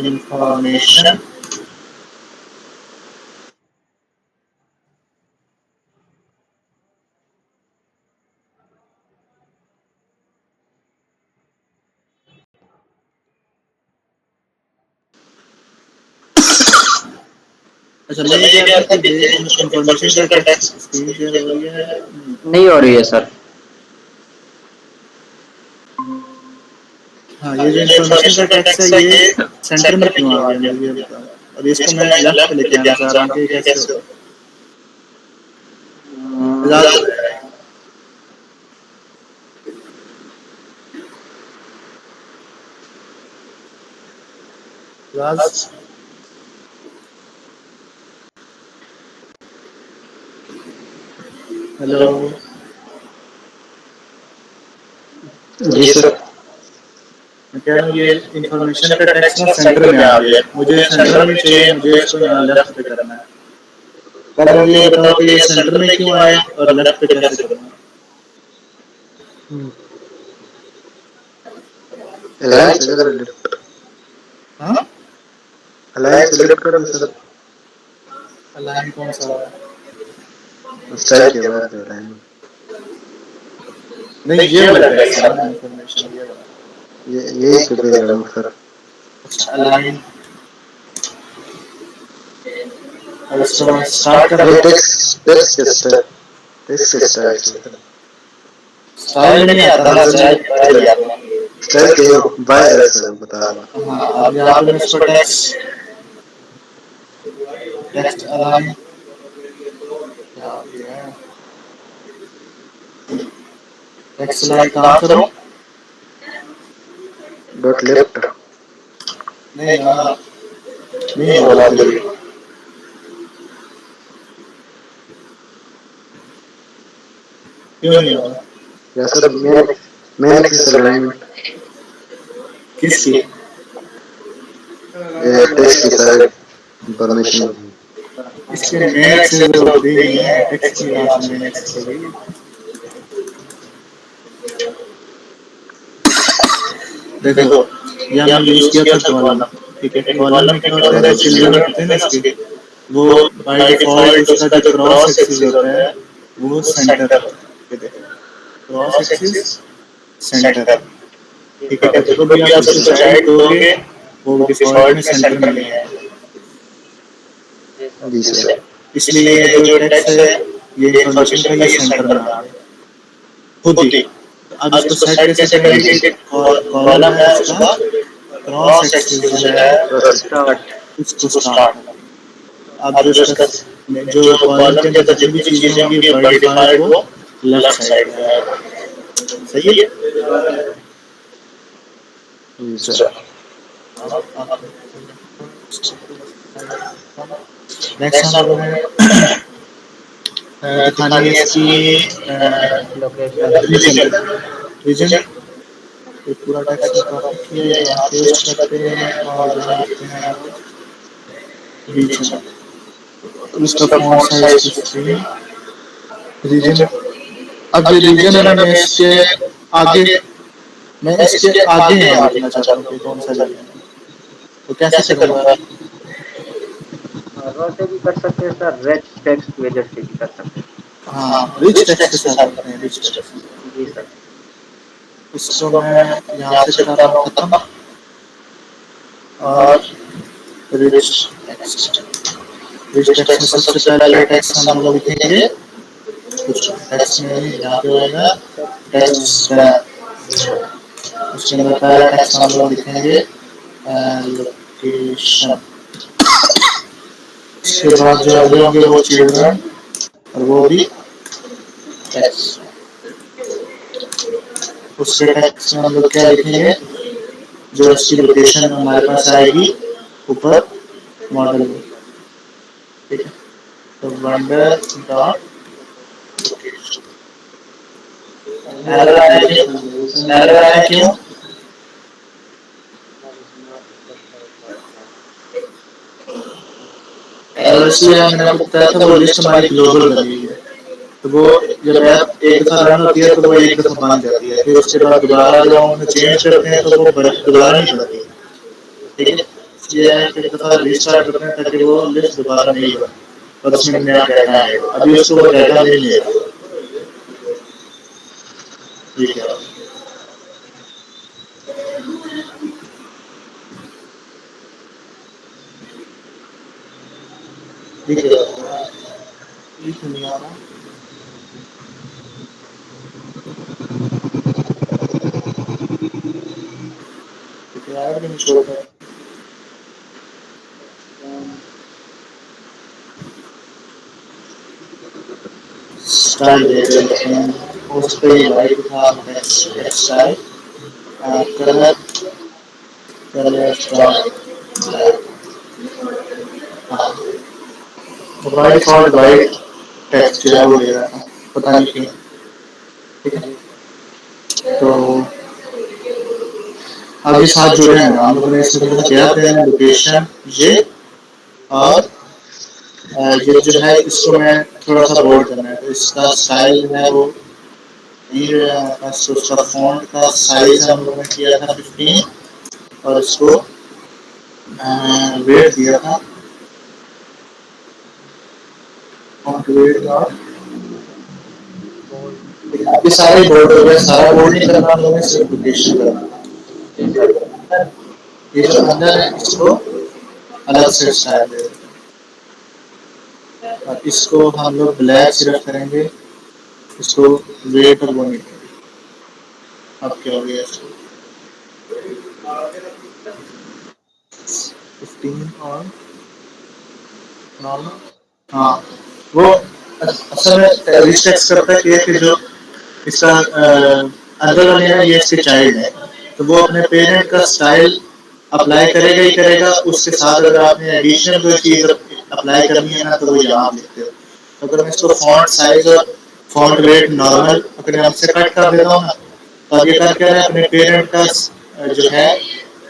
इंफॉर्मेशन अच्छा मैं ये कह रहा था कि इंफॉर्मेशन का टेक्स्ट स्क्रीन शेयर हो रही है, नहीं हो रही है सर। हाँ ये जो इंफॉर्मेशन का टेक्स्ट है ये सेंटर में क्यों आ गया मुझे ये बताओ, और इसको मैं लेफ्ट पे लेके आना चाह रहा हूँ कि कैसे हो राज हेलो जी सर। मैं कह रहा हूँ ये इंफॉर्मेशन का टेक्स्ट ना सेंटर में आ गया, मुझे सेंटर में चाहिए, मुझे इसको यहाँ लेफ्ट पे करना है। पहले मुझे ये बताओ कि ये सेंटर में क्यों आया और लेफ्ट पे कैसे करना है। अलाइन से कर लेफ्ट, हाँ अलाइन से लेफ्ट कर दो सर। अलाइन कौन सा है? स्टाइल के बाद अलाइन, नहीं ये वाला टेक्स्ट है ना इंफॉर्मेशन, ये वाला ये यही तो भेज रहा हूँ सर। अच्छा अलाइन, अब इसको मैं स्टार्ट कर ये दूँ। टेक्स्ट टेक्स्ट के स्टाइल, टेक्स्ट के स्टाइल से स्टाइल में नहीं आता ना, स्टाइल पहले आता है। स्टाइल के बाय ऐसे बता रहा हूँ। हाँ अब यहाँ पे मैं इसको text text align text align कहाँ करूँ? डॉट लेफ्ट, नहीं यहाँ नहीं हो रहा फिर, क्यों नहीं हो रहा? या सर मेन एक्सिस अलाइनमेंट, किसकी? टेक्स्ट की साइड इंफॉर्मेशन। इसके मेन एक्सेस तो होती ही नहीं है, टेक्स्ट की यहाँ से मेन एक्सेस हो गई। देखो ये हमने यूज किया था कॉलम, ठीक है। कॉलम में क्या होता है, जो चिल्ड्रन होते हैं ना इसके, वो बाय डिफॉल्ट उसका जो क्रॉस एक्सिस होता है वो सेंटर होता है, क्रॉस एक्सिस सेंटर, ठीक है। तो जब भी आप इसको चाइल्ड दोगे वो डिफॉल्ट में सेंटर में नहीं आएगा। जी सर। इसलिए ये जो टेक्स्ट है ये इंफॉर्मेशन का ये सेंटर में आ गया खुद ही। अब इसको सेट कैसे करेंगे कि कॉलम है उसका क्रॉस एक्सिस जो है स्टार्ट उसको स्टार्ट करेंगे। अब जो इसका जो कॉलम के अंदर जितनी भी चीजें होंगी बाय डिफॉल्ट वो लेफ्ट साइड पे आएगा, सही है। जी सर। नेक्स्ट हम लोगों ने दिखानी है इसकी लोकेशन। रीजन, रीजन ये पूरा टेक्स्ट में कॉपी किया यहाँ पेस्ट करते हैं और यहाँ लिखते हैं रीजन, इसका फॉन्ट साइज 15 रीजन। अब ये रीजन है ना मैं इसके आगे मैं इसके आगे यहाँ लिखना चाहता हूँ कि कौन सा रीजन है, तो कैसे करूँगा? रो से भी कर सकते हैं सर, रिच टेक्स्ट विजेट से भी कर सकते हैं। हाँ, रिच टेक्स्ट के साथ करते हैं, रिच टेक्स्ट। जी सर। इसको मैं यहाँ से करता हूँ खत्म, और रिच टेक्स्ट। रिच टेक्स्ट में सबसे पहले टेक्स्ट हम लोग लिखेंगे, कुछ टेक्स्ट में यहाँ पे होगा टेक्स्ट स्टैक, उसके अंदर पहला टेक्स्ट हम लोग लिखेंगे लोकेशन। इसके बाद जो आगे होंगे वो चिल्ड्रन, और वो भी टेक्स्ट। उसके टेक्स्ट में हम लोग क्या लिखेंगे, जो इसकी लोकेशन हमारे पास आएगी ऊपर मॉडल में, ठीक है। तो वंडर डॉट लोकेशन। एरर आया क्यों? इसलिए मैंने आपको बताया था वो लिस्ट हमारी ग्लोबल बनी हुई है, तो वो जब ऐप एक दफ़ा रन होती है तो वो एक दफ़ा बन जाती है, फिर उसके बाद दोबारा जब हम उन्हें चेंज करते हैं तो वो दोबारा नहीं बनती, ठीक है। इसलिए एक दफ़ा रिस्टार्ट करते हैं ताकि वो लिस्ट दोबारा नहीं बने और उसमें नया डाटा आएगा। अभी उसको वो डाटा नहीं मिलेगा, ठीक है। ठीक है, ठीक नहीं आ रहा, ठीक है यार, नहीं छोड़ रहा। स्टाइल देते हैं, उस पे लाइट था style, colour colour style, by default white text जो है वो ले रहा था, पता नहीं क्यों, ठीक है। तो आगे साथ जुड़े हैं हम लोगों ने, इसमें क्या हैं लोकेशन ये, और ये जो है इसको मैं थोड़ा सा बोल्ड करना है, तो इसका स्टाइल है वो नहीं रहा हमारे पास, तो उसका फॉन्ट का साइज हम लोगों ने किया था 15, और इसको वेट दिया था फॉन्ट वेट का। ये सारे बोर्ड हो गए, सारा बोर्ड नहीं करना हम लोगों ने, सिर्फ लोकेशन करना। ये जो अंदर है इसको अलग से स्टाइल दे देते हैं, और इसको हम लोग ब्लैक सिर्फ करेंगे, इसको वेट और वो नहीं करेंगे। अब क्या हो गया इसको 15 और नॉर्मल, हाँ वो असल में रिच टेक्स्ट करता है कि जो इसका अंदर वाले है ये इसके चाइल्ड है, तो वो अपने पेरेंट का स्टाइल अप्लाई करेगा ही करेगा, उसके साथ अगर आपने एडिशनल कोई चीज़ अप्लाई करनी है ना तो वो यहाँ लिखते हो। तो अगर मैं इसको फॉन्ट साइज और फॉन्ट वेट नॉर्मल अपने आप से कट कर देता हूँ ना, तो अब ये कर क्या रहा है, अपने पेरेंट का जो है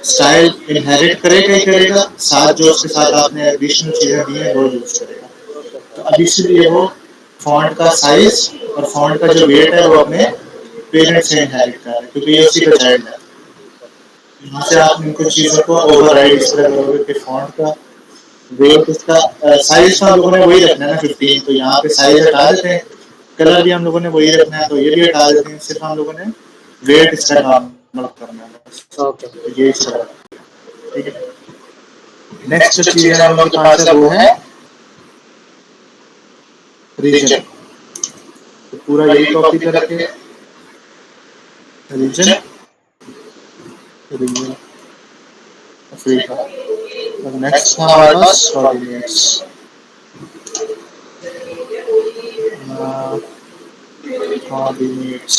स्टाइल इनहेरिट करेगा ही करेगा, साथ जो उसके साथ आपने एडिशनल चीज़ें दी हैं वो यूज़ करेगा। तो अब इसलिए वो फॉन्ट का साइज और फॉन्ट का जो वेट है वो अपने पेरेंट से इनहेरिट कर रहा है, क्योंकि ये उसी का चाइल्ड है। यहाँ से आप इन कुछ चीज़ों को ओवरराइड इस तरह करोगे कि फॉन्ट का वेट, इसका साइज तो हम लोगों ने वही रखना है ना 15, तो यहाँ पे साइज हटा देते हैं, कलर भी हम लोगों ने वही रखना है तो ये भी हटा देते हैं, सिर्फ हम लोगों ने वेट इसका नॉर्मल करना है। ओके, ये इस तरह, ठीक है। नेक्स्ट जो चीज़ हम लोगों के पास है वो है रीजन, तो पूरा यही कॉपी करके रीजन रीजन अफ्रीका, और नेक्स्ट हमारे पास कोऑर्डिनेट्स, कोऑर्डिनेट्स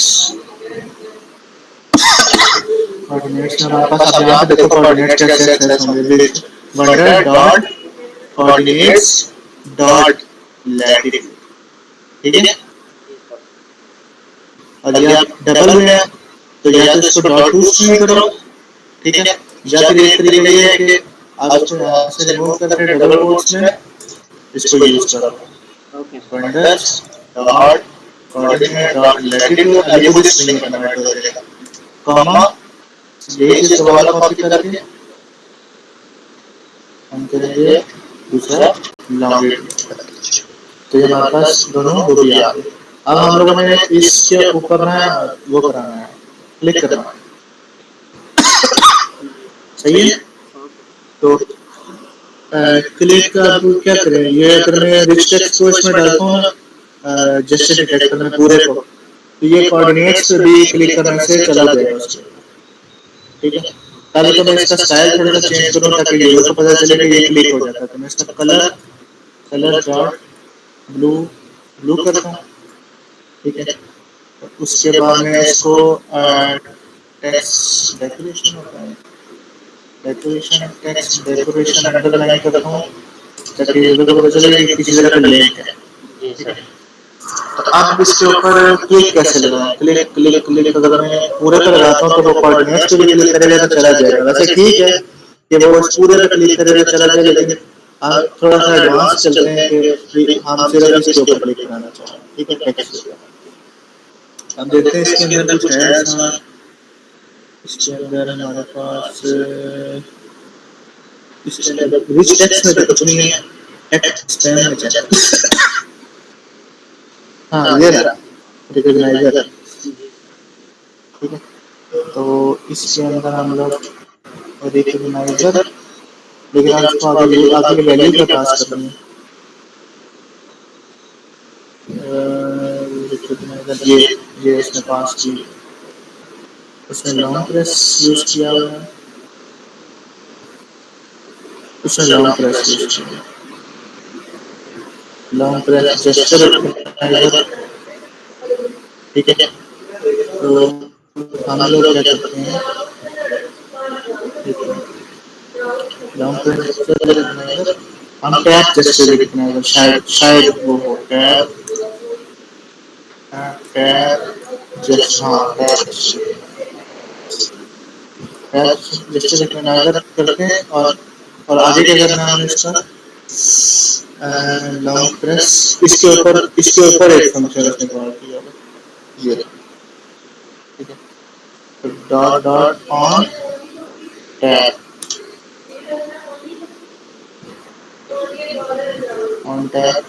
कोऑर्डिनेट्स में हमारे पास, अब यहाँ पे देखो कोऑर्डिनेट्स कैसे एक्सेस होंगे, wonder dot coordinates dot latitude, ठीक है। और ये आप डबल में है तो या तो इसको डॉट टू स्ट्रिंग करो, ठीक है, या फिर एक तरीका ये है कि आप इसको यहाँ से रिमूव करके डबल कोट्स में इसको यूज करो, wonders dot coordinate dot latitude, ये खुद स्ट्रिंग कन्वर्ट हो जाएगा। कॉमा यही चीज दोबारा कॉपी करके हम करेंगे दूसरा लॉन्गिट्यूड। तो ये हमारे पास दोनों हो भी आ गए। अब हम लोगों ने इसके ऊपर ना वो कराना है, क्लिक करना है, सही है। तो क्लिक अब क्या करें, ये अगर मैं रिच टेक्स्ट को इसमें डालता हूँ ना जस्ट डिटेक्टर में पूरे को, तो ये कोऑर्डिनेट्स पे भी क्लिक करने से चला जाएगा उसके, ठीक है। पहले तो मैं इसका स्टाइल थोड़ा सा चेंज करूँ ताकि यूजर को पता चले कि ये क्लिक हो जाता है। तो मैं इसका कलर डॉट ब्लू ब्लू करता हूँ, ठीक है। तो उसके बाद मैं इसको टेक्स्ट डेकोरेशन होता है, डेकोरेशन टेक्स्ट डेकोरेशन अंडरलाइन करता हूँ ताकि यूजर को पता चले कि किसी तरह का लिंक है, जी ठीक है। सर। तो अब इसके ऊपर क्लिक कैसे लगाएं, क्लिक क्लिक क्लिक अगर मैं पूरे पे लगाता हूँ तो वो कोऑर्डिनेट्स पे भी क्लिक करेगा तो चला जाएगा। वैसे ठीक है कि वो इस पूरे पे क्लिक करे तो चला जाए, लेकिन हम थोड़ा सा एडवांस चलते हैं कि हम सिर्फ इसके ऊपर क्लिक कराना चाह रहे हैं, ठीक है, टेक्स्ट के ऊपर। अब देखते हैं इसके अंदर कुछ है ऐसा। इसके अंदर हमारे पास इसके अंदर रिच टेक्स्ट में तो कुछ नहीं है, टेक्स्ट स्पैम में चेक। हाँ ये रहा रिकॉग्नाइजर, ठीक है। तो इसके अंदर हम लोग रिकॉग्नाइजर, लेकिन हम इसको आगे वैल्यू क्या पास करनी है, रिकॉग्नाइजर ये इसने पास की, उसने लॉन्ग प्रेस यूज किया हुआ है, उसने लॉन्ग प्रेस यूज किया, लॉन्ग प्रेस जेस्चर रिकॉग्नाइजर, ठीक है। तो हम लोग क्या करते हैं, लॉन्ग प्रेस जेस्चर रिकॉग्नाइजर, हम टैप जेस्चर रिकॉग्नाइजर शायद वो हो टैप टैप जस्ट, हाँ टैप जेस्चर रिकॉग्नाइजर करते हैं। और आगे क्या करना है हमें इसका, लॉन्ग प्रेस, इसके ऊपर एक फंक्शन उसने कॉल किया ये, ठीक है। तो dot dot on tap on tap,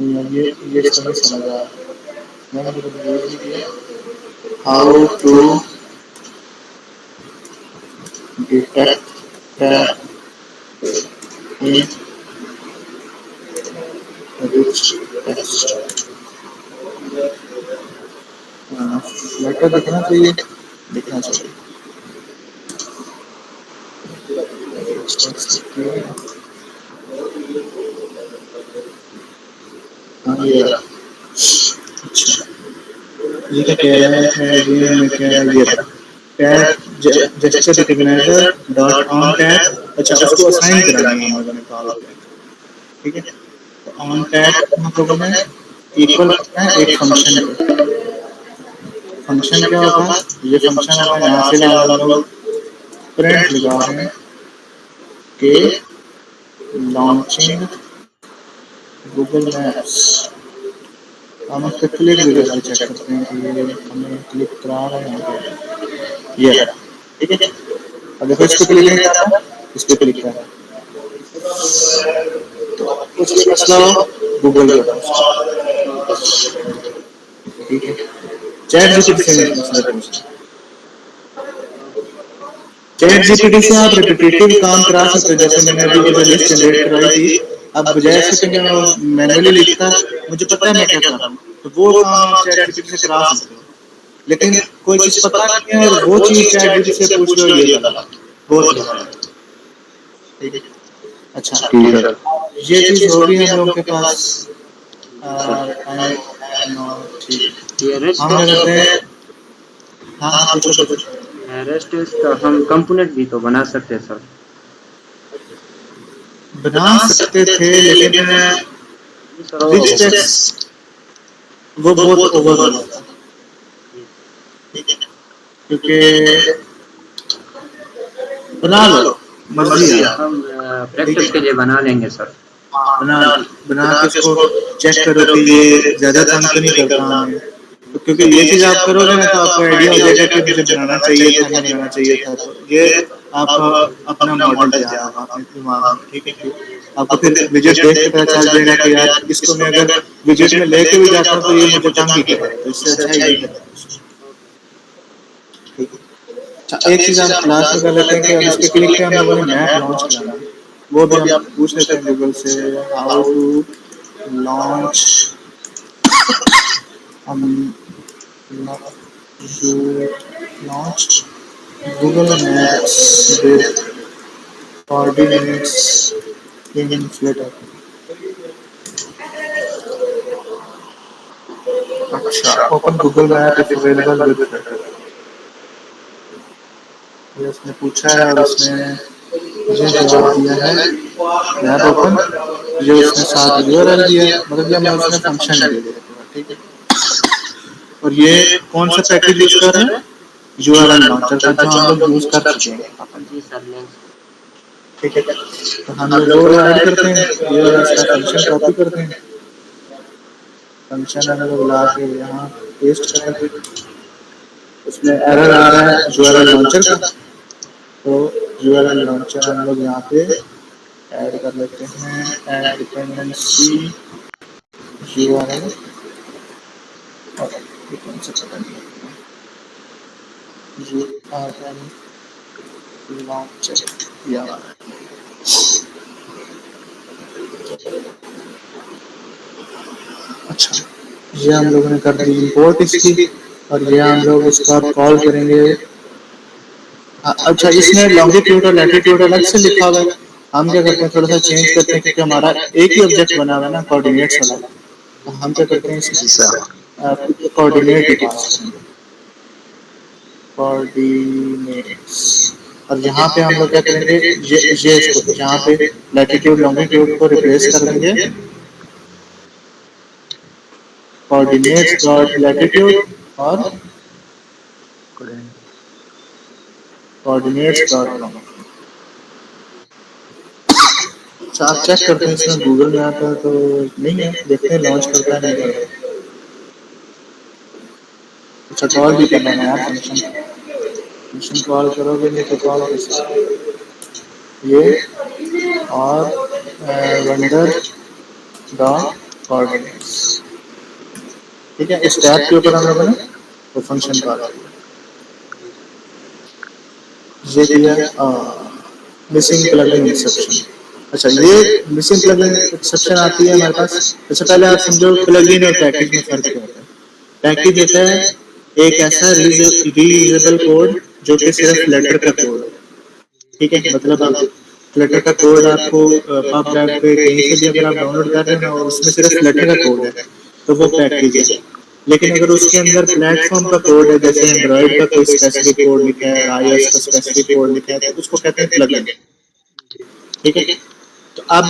ये इसको नहीं समझ आ रहा, मैंने तो कभी यूज नहीं किया। How to detect tap in rich text, letter दिखना चाहिए, दिखना चाहिए। हाँ ये रहा, अच्छा ये क्या कह रहा है, ये में क्या है, ये रहा tap gesture recogniser dot on tap, अच्छा उसको असाइन करानी है हम लोगों ने कॉल पे, ठीक है। तो ऑन टैप हम लोगों ने इक्वल करना है एक फंक्शन को, फंक्शन क्या होगा, ये फंक्शन होगा, यहाँ फिलहाल हम लोग प्रिंट लगा रहे हैं कि लॉन्चिंग गूगल मैप्स। हम इस पर क्लिक भी करके चेक करते हैं कि ये हमें क्लिक करा रहे हैं, ये रहा, ठीक है। अब देखो इस पर क्लिक नहीं कर रहा, इस पर क्लिक कर रहा, तो कुछ भी मसला हो गूगल पे पूछो, ठीक है। चैट जीपीटी से मसला पूछना, चैट जीपीटी से आप रिपीटेटिव काम करा सकते हो, जैसे मैंने अभी जो लिस्ट जनरेट करवाई थी। अब बजाय इसके कि मैं मैनुअली लिखता, मुझे पता है मैं क्या कर रहा हूँ, तो वो काम आप चैट जीपीटी से करा सकते हो। लेकिन कोई चीज पता नहीं है और वो चीज चैट जीपीटी से पूछ रहे हो, ये गलत, बहुत गलत, ठीक है। अच्छा ठीक है। ये चीज होगी हम लोग के पास, ठीक। ये रेस्ट हम क्या करते हैं, हाँ हाँ पूछो पूछो। रेस्ट का हम कंपोनेंट भी तो बना सकते हैं सर। बना सकते थे लेकिन रिच टेक्स्ट वो बहुत ओवर हो जाता है, क्योंकि बना लो मर्जी है, हम प्रैक्टिस के लिए बना लेंगे सर। बना बना के उसको चेक करो कि ये ज़्यादा तंग तो नहीं करता हमें। तो क्योंकि ये चीज़ आप करोगे ना तो आपको आइडिया हो जाएगा कि मुझे बनाना चाहिए था, नहीं बनाना चाहिए था। तो ये आपका अपना मॉडल तैयार होगा अपने दिमाग में, ठीक है? आपको फिर विजेट देख के पता चल जाएगा कि यार इसको मैं अगर विजेट में लेके भी जाता हूँ तो ये मुझे तंग ही करेगा, तो इससे अच्छा यही करेगा। ठीक है। अच्छा, एक चीज़ हम लास्ट में कर लेते हैं कि अब इस पे क्लिक पे हम लोगों ने मैप लॉन्च कराना है। वो भी हम पूछ लेते हैं गूगल से, how to launch to launch Google Maps with coordinates in Flutter. अच्छा, open Google Map if available with Flutter. ये उसने पूछा है और उसने मुझे जवाब दिया है मैप ओपन। ये उसने साथ यूआरएल दिया है, मतलब ये मैं उसने फंक्शन दे दिया पूरा, ठीक है। और ये कौन सा पैकेज यूज कर रहे हैं? यूआरएल लॉन्चर का, जो हम लोग यूज कर चुके हैं। जी सर, लिंक। ठीक है, तो हम लोग वो ऐड करते हैं, ये वाला इसका फंक्शन कॉपी करते हैं, फंक्शन हम लोग ला के यहाँ पेस्ट करेंगे। उसमें एरर आ रहा है यूआरएल लॉन्चर का, तो यूआरएल लॉन्चर हम लोग यहाँ पे ऐड कर लेते हैं, ऐड डिपेंडेंसी यूआरएल, और ये कौन सा पता नहीं, यूआरएल लॉन्चर या अच्छा, ये हम लोगों ने कर दी इंपोर्ट इसकी, और ये हम लोग इसको अब कॉल करेंगे। अच्छा, इसमें लॉन्गिट्यूड और लैटिट्यूड अलग से लिखा हुआ है। हम क्या करते हैं, थोड़ा सा चेंज करते हैं, क्योंकि हमारा एक ही ऑब्जेक्ट बना हुआ है ना कोऑर्डिनेट्स वाला। तो हम क्या करते हैं, जी सर। इसमें कोऑर्डिनेट ही पास करेंगे, कोऑर्डिनेट्स। और यहाँ पे हम लोग क्या करेंगे, ये इसको यहाँ पे लैटिट्यूड लॉन्गिट्यूड को रिप्लेस कर देंगे, कोऑर्डिनेट्स डॉट लैटिट्यूड और कोऑर्डिनेट्स डॉट लॉन्गिट्यूड। अच्छा, आप चेक करते हैं इसमें गूगल मैप है तो नहीं है, देखते हैं लॉन्च करता है नहीं करता। अच्छा, कॉल भी करना है यार, फंक्शन कॉल करोगे नहीं तो कॉल कैसे, ये और वंडर डॉट कोऑर्डिनेट्स, ठीक है। इस टैब के ऊपर हम लोगों ने वो फंक्शन कॉल किया, ये दिया मिसिंग प्लगइन एक्सेप्शन। अच्छा, ये मिसिंग प्लगइन एक्सेप्शन आती है हमारे पास। अच्छा, पहले आप समझो प्लगइन और पैकेज में फर्क क्या होता है। पैकेज होता है एक ऐसा रीयूजेबल कोड जो कि सिर्फ फ्लटर का कोड है, ठीक है। मतलब अब फ्लटर का कोड आपको पब वेब पे कहीं से भी अगर आप डाउनलोड कर रहे हो ना और उसमें सिर्फ फ्लटर का कोड है तो वो पैकेज है। लेकिन अगर उसके अंदर प्लेटफॉर्म का कोड है, जैसे एंड्रॉइड का कोई स्पेसिफिक कोड लिखा है और आईओएस का स्पेसिफिक कोड लिखा है, तो उसको कहते हैं प्लगइन, ठीक है। तो अब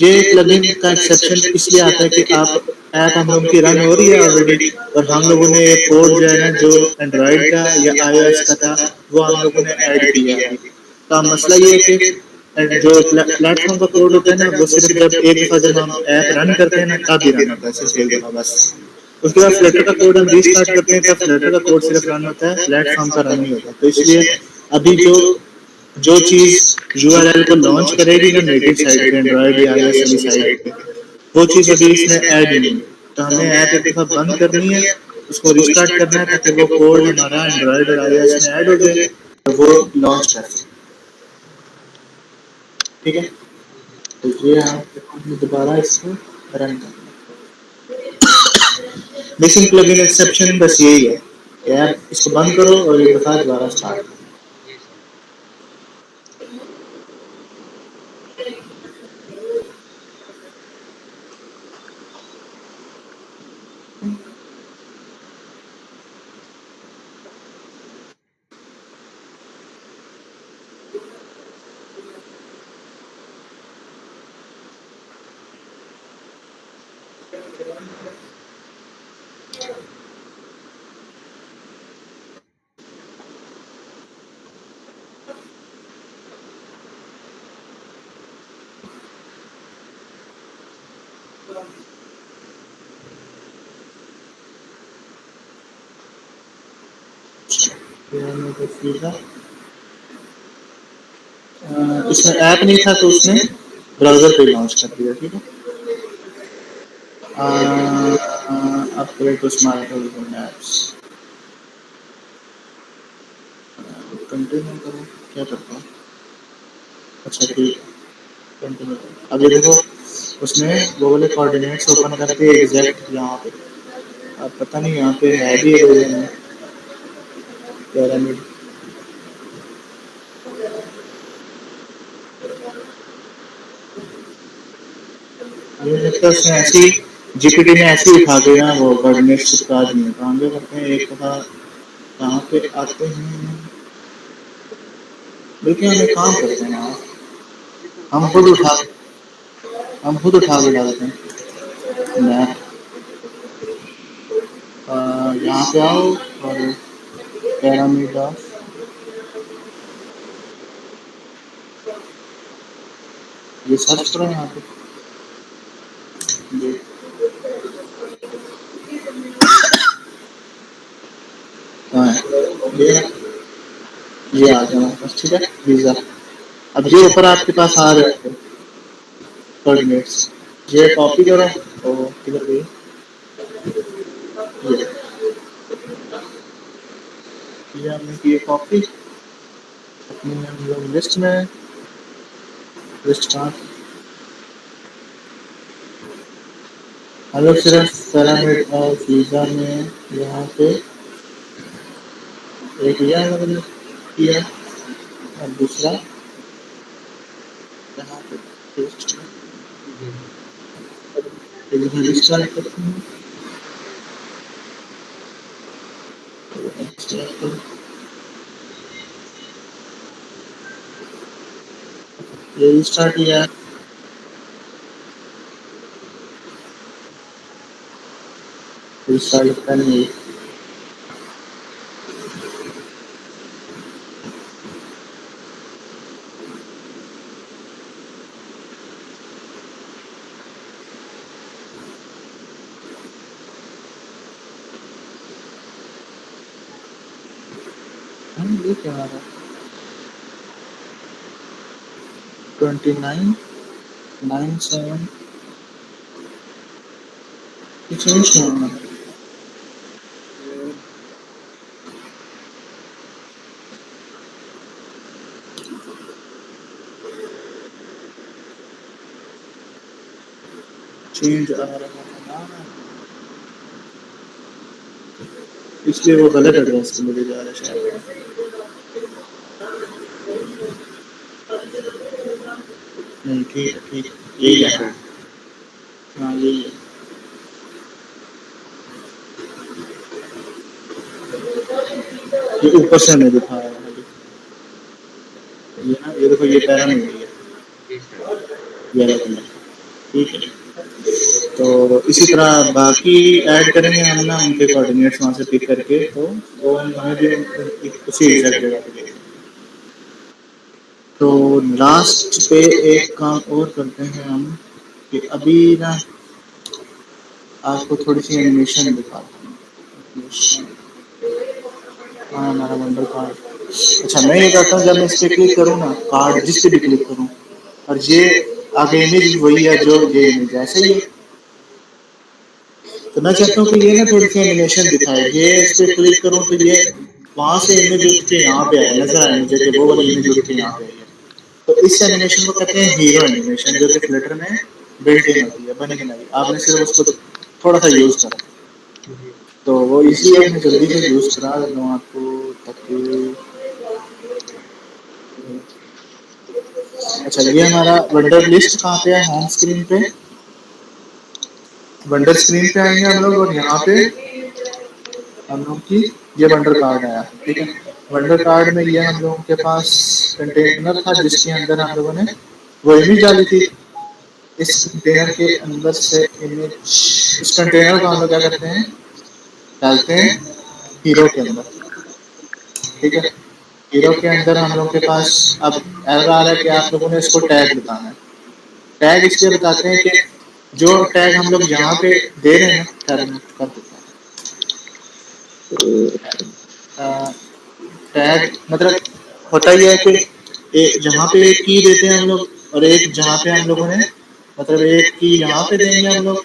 ये प्लगइन का एक्सेप्शन इसलिए आता है कि आप ऐप हम लोगों की रन हो रही है ऑलरेडी, और हम लोगों ने एक कोड जो है ना, जो एंड्रॉइड का या आईओएस का था, वो हम लोगों ने ऐड किया है अभी। तो अब मसला ये है कि जो प्लेटफॉर्म का कोड होता है ना, वो सिर्फ जब एक दफ़ा जब हम ऐप रन करते हैं ना तब ही रन होता है, सिर्फ एक दफ़ा बस। उसके बाद फ्लटर का कोड हम रीस्टार्ट करते हैं तब फ्लटर का कोड सिर्फ रन होता है, प्लेटफॉर्म का रन नहीं होता। तो इसलिए अभी जो जो चीज़ यूआरएल को लॉन्च करेगी ना नेटिव साइट पे, एंड्रॉइड या आईओएस वाली साइट पे, वो चीज़ अभी इसमें ऐड ही नहीं है। तो हमें ऐप एक दफ़ा बंद करनी है, उसको रिस्टार्ट करना है, ताकि वो कोड हमारा एंड्रॉइड और आईओएस में ऐड हो जाए और वो लॉन्च कर सके, ठीक है। तो ये हम दोबारा इसको रन कर, मिसिंग प्लगइन एक्सेप्शन बस यही है कि आप इसको बंद करो और एक दफ़ा दोबारा स्टार्ट करो। जी सर। ये मैं तो सीधा इसमें ऐप नहीं था तो उसने ब्राउजर पे लॉन्च कर दिया। ठीक है, upgrade to smart apps continue करो, क्या करता हूँ। अच्छा ठीक है, कंटिन्यू करो। अब ये देखो उसने वो वाले कोऑर्डिनेट्स ओपन कर दिए एग्जैक्ट यहाँ पे। अब पता नहीं यहाँ पे है भी अवेलेबल पैरामिड। मुझे लगता है उसने ऐसी जीपीटी ने ऐसे ही उठा के ना वो कोऑर्डिनेट्स चिपका दिए। काम जो करते हैं एक दफा कहाँ पे आते हैं, लेकिन हम एक काम करते हैं ना, हम खुद उठा के डालते हैं मैप। यहाँ पे आओ और पैरामिड ये सर्च करो यहाँ पे। ये कहाँ है? ये आ गया हमारे पास। ठीक है, वीजा। अब ये ऊपर आपके पास आ रहे हैं कोऑर्डिनेट्स, ये कॉपी करो और किधर गई ये हमने की कॉपी अपनी हम लोग लिस्ट में, लिस्ट कहाँ हम लोग सिर्फ पैरामिड और वीजा में यहाँ पे एक यह मतलब किया और दूसरा यहाँ पे पेस्ट रजिस्टर करते हैं। ये स्टार्ट किया, स्टार्ट करनी ये क्या आ रहा है 2997 कुछ नहीं होना। चेंज आ रहा है इसलिए वो गलत एड्रेस पे मुझे जा रहा है शायद। नहीं ठीक है, ठीक यही है। हाँ यही है। ये ऊपर से हमें दिखा रहा है ये ना, ये देखो ये पैरामिड है ये येलो कलर। ठीक है, तो इसी तरह बाकी ऐड करेंगे हम ना उनके कोऑर्डिनेट्स वहाँ से पिक करके, तो वो हमें भी उसी एग्जैक्ट जगह पे देंगे। तो लास्ट पे एक काम और करते हैं हम कि अभी ना आपको थोड़ी सी एनिमेशन दिखाता हूँ। हाँ हमारा वंडर कार्ड। अच्छा मैं ये कहता हूँ जब मैं इस पर क्लिक करूँ ना, कार्ड जिस पे भी क्लिक करूँ और ये आगे इमेज वही है जो ये इमेज ऐसे ही है, तो मैं चाहता हूँ कि ये ना थोड़ी सी एनिमेशन दिखाए। ये इस पर क्लिक करूँ तो ये वहाँ से इमेज उठ के यहाँ पे आए, नजर आए मुझे कि वो वाली इमेज उठ के यहाँ पे आई है। तो इस एनिमेशन को कहते हैं हीरो एनिमेशन, जो कि फ्लटर में बिल्ट इन होती है, बनेगी नहीं, आपने सिर्फ उसको थोड़ा सा यूज करा। तो वो इसलिए मैं जल्दी से यूज करा देता हूँ आपको ताकि। अच्छा ये हमारा वंडर लिस्ट कहाँ पे है, होम स्क्रीन पे, वंडर स्क्रीन पे आएंगे हम लोग और यहाँ पे हम लोग की ये वंडर कार्ड आया। ठीक है, वंडर कार्ड में ये हम लोगों के पास कंटेनर था जिसके अंदर हम लोगों ने वो इमेज डाली थी। इस कंटेनर के अंदर से इमेज, इस कंटेनर को हम लोग क्या करते हैं, डालते हैं हीरो के अंदर। ठीक है, हीरो के अंदर हम लोग के पास अब एरर आ रहा है कि आप लोगों ने इसको टैग बताना है। टैग इसलिए बताते हैं कि जो टैग हम लोग यहाँ पे दे रहे हैं ना, टैग कर देता है टैग मतलब होता ही है कि जहाँ पे एक की देते हैं हम लोग और एक जहाँ पे हम लोगों ने मतलब एक की यहाँ पे देंगे हम लोग